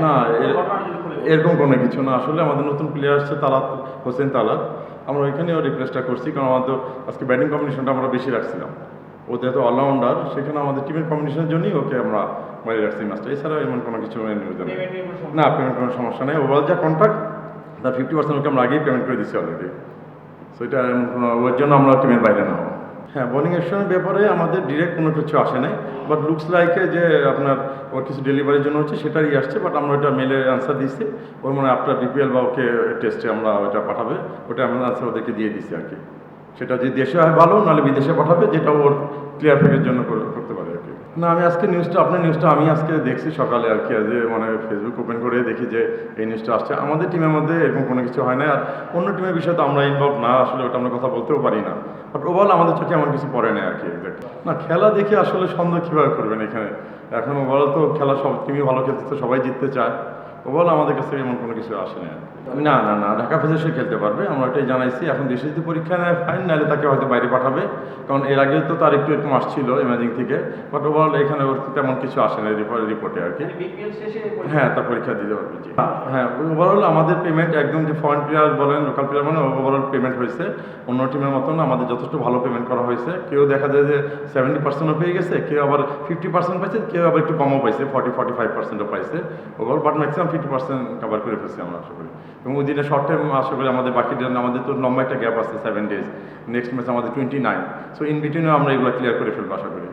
না এরকম কোনো কিছু না। আসলে আমাদের নতুন প্লেয়ার আসছে তালাত হোসেন তালাত, আমরা ওইখানেও রিপ্লেসটা করছি, কারণ আমাদের আজকে ব্যাটিং কম্বিনেশনটা আমরা বেশি রাখছিলাম। ও যেহেতু অলরাউন্ডার, সেখানে আমাদের টিমের কম্বিনেশনের জন্যই ওকে আমরা বাইরে রাখছি ম্যাচটা। এছাড়া এমন কোনো কিছু নিউজ নেই। না, পেমেন্ট কোনো সমস্যা নেই। ওভারঅল যা কন্ট্রাক্ট তার 50% ওকে আমরা আগেই পেমেন্ট করে দিচ্ছি অলরেডি। সো এটা ওর জন্য আমরা টিমের বাইরে না হবো। হ্যাঁ, বোলিং অ্যাকশনের ব্যাপারে আমাদের ডিরেক্ট কোনো কিছু আসে নাই, বাট লুকস লাইকে যে আপনার ওর কিছু ডেলিভারির জন্য হচ্ছে সেটারই আসছে, বাট আমরা ওটা মেলে অ্যান্সার দিচ্ছি। ওর মানে আফটার বিপিএল বা ওকে টেস্টে আমরা ওটা পাঠাবে, ওটা আমরা অ্যান্সার ওদেরকে দিয়ে দিচ্ছি আর কি। সেটা যদি দেশে হয় ভালো, নাহলে বিদেশে পাঠাবে, যেটা ওর ক্লিয়ার ফেকের জন্য করতে পারে আর কি। না, আমি আজকে আপনার নিউজটা আমি আজকে দেখছি সকালে আর কি, যে মানে ফেসবুক ওপেন করে দেখি যে এই নিউজটা আসছে। আমাদের টিমের মধ্যে এরকম কোনো কিছু হয় না, আর অন্য টিমের বিষয়ে তো আমরা ইনভলভ না, আসলে ওটা আমরা কথা বলতেও পারি না। বাট ওভারঅল আমাদের চোখে এমন কিছু পড়ে না আর কি। না, খেলা দেখে আসলে সন্দেহ কীভাবে করবেন এখানে। এখন ওভারঅল তো খেলা সব টিমই ভালো খেলতে, তো সবাই জিততে চায়। ওভারঅল আমাদের কাছে এমন কোনো কিছু আসে না। না না না, ঢাকা ফেজার্সে খেলতে পারবে, আমরা এটাই জানাইছি। এখন দেশে যদি পরীক্ষা নেয় ফাইন, নাহলে তাকে হয়তো বাইরে পাঠাবে, কারণ এর আগেও তো তার একটু এরকম আসছিল ইমেজিং থেকে। বাট ওভারঅল এখানে ওর তেমন কিছু আসে না রিপোর্টে আর কি। হ্যাঁ, তার পরীক্ষা দিতে পারবে। জি হ্যাঁ, ওভারঅল আমাদের পেমেন্ট একদম, যে ফরেন প্লেয়ার বলেন লোকাল প্লেয়ার বলেন, ওভারঅল পেমেন্ট হয়েছে অন্য টিমের মতন আমাদের যথেষ্ট ভালো পেমেন্ট করা হয়েছে। কেউ দেখা যায় যে 70%ও পেয়ে গেছে, কেউ আবার 50% পাইছে, কেউ আবার একটু কমও পাইছে, 40-45%ও পাইছে ওভারঅল, বাট ম্যাক্সিমাম 50% কভার করে ফেলছি আমরা আশা করি। এবং ওই দিনে শর্ট টাইম আশা করি আমাদের বাকি দিন, আমাদের তো লম্বা একটা গ্যাপ আছে 7 days, নেক্সট ম্যাচ আমাদের 29, সো ইন বিটুইনেও আমরা এগুলো ক্লিয়ার করে ফেলবো আশা করি।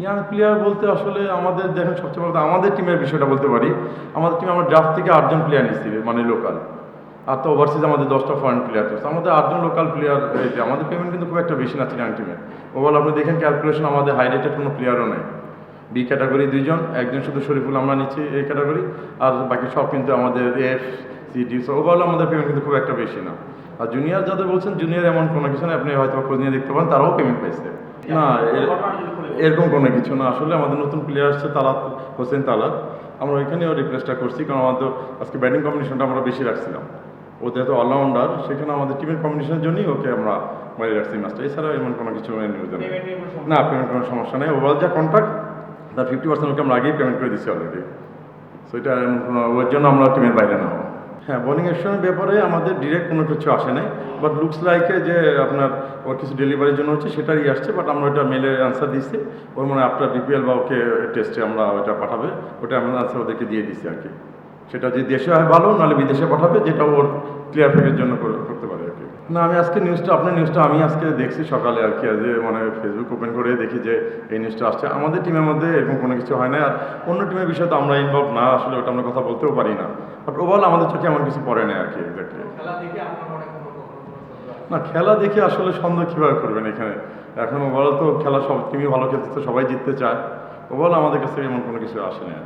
ইয়াং প্লেয়ার বলতে আসলে আমাদের দেখেন, সবচেয়ে বড় আমাদের টিমের বিষয়টা বলতে পারি। আমাদের টিমে আমরা ড্রাফট থেকে 8 জন প্লেয়ার নিচ্ছি, মানে লোকাল, আর তো ওভারসিজ আমাদের 10টা ফরেন প্লেয়ার আছে। আমাদের 8 জন লোকাল প্লেয়ার। আমাদের পেমেন্ট কিন্তু খুব একটা বেশি না চিরাং টিমে। ওভারঅল আপনি দেখেন ক্যালকুলেশন, আমাদের হাই রেটেড কোনো প্লেয়ারও নেই। বি ক্যাটাগরি 2 জন, একজন শুধু শরীফুল আমরা নিচ্ছি এই ক্যাটাগরি, আর বাকি সব কিন্তু আমাদের F C D. So overall আমাদের পেমেন্ট কিন্তু খুব একটা বেশি না। আর জুনিয়র যাদের বলছেন, জুনিয়র এমন কোনো কিছু নেই, আপনি হয়তো খোঁজ নিয়ে দেখতে পারেন, তারাও পেমেন্ট পাইছে। না এরকম কোনো কিছু না। আসলে আমাদের নতুন প্লেয়ার আসছে তালাত হোসেন তালাত, আমরা ওইখানেও রিপ্লেসটা করছি, কারণ আমাদের আজকে ব্যাটিং কম্বিনেশনটা আমরা বেশি রাখছিলাম। ও যেহেতু অলরাউন্ডার, সেখানে আমাদের টিমের কম্বিনেশনের জন্যই ওকে আমরা বাইরে রাখছি ম্যাচটা। এছাড়া এমন কোনো কিছু নিউজ নেই। না, পেমেন্ট কোনো সমস্যা নেই। ওভারঅল যা কন্ট্রাক্ট তার 50% ওকে আমরা আগেই পেমেন্ট করে দিচ্ছি অলরেডি। সো এটা ওর জন্য আমরা টিমের বাইরে না হবো। হ্যাঁ, বোলিং অ্যাকশনের ব্যাপারে আমাদের ডিরেক্ট কোনো কিছু আসে নাই, বাট লুকস লাইকে যে আপনার ওর কিছু ডেলিভারির জন্য হচ্ছে সেটারই আসছে, বাট আমরা ওটা মেলে অ্যান্সার দিচ্ছি। ওর মানে আফটার বিপিএল বা ওকে টেস্টে আমরা ওটা পাঠাবে, ওটা আমরা অ্যান্সার ওদেরকে দিয়ে দিচ্ছি আর কি। সেটা যদি দেশে হয় ভালো, নাহলে বিদেশে পাঠাবে, যেটা ওর ক্লিয়ার ফেকের জন্য করতে পারে আর কি। না, আমি আজকে আপনার নিউজটা আমি আজকে দেখছি সকালে আর কি, যে মানে ফেসবুক ওপেন করে দেখি যে এই নিউজটা আসছে। আমাদের টিমের মধ্যে এরকম কোনো কিছু হয় না, আর অন্য টিমের বিষয়ে তো আমরা ইনভলভ না, আসলে ওটা আমরা কথা বলতেও পারি না। বাট ওভারঅল আমাদের চোখে এমন কিছু পড়ে না আর কি। না, খেলা দেখে আসলে সন্দেহ কীভাবে করবেন এখানে। এখন ওভারঅল তো খেলা সব টিমই ভালো খেলতে, তো সবাই জিততে চায়। ওভারঅল আমাদের কাছে এমন কোনো কিছু আসে না।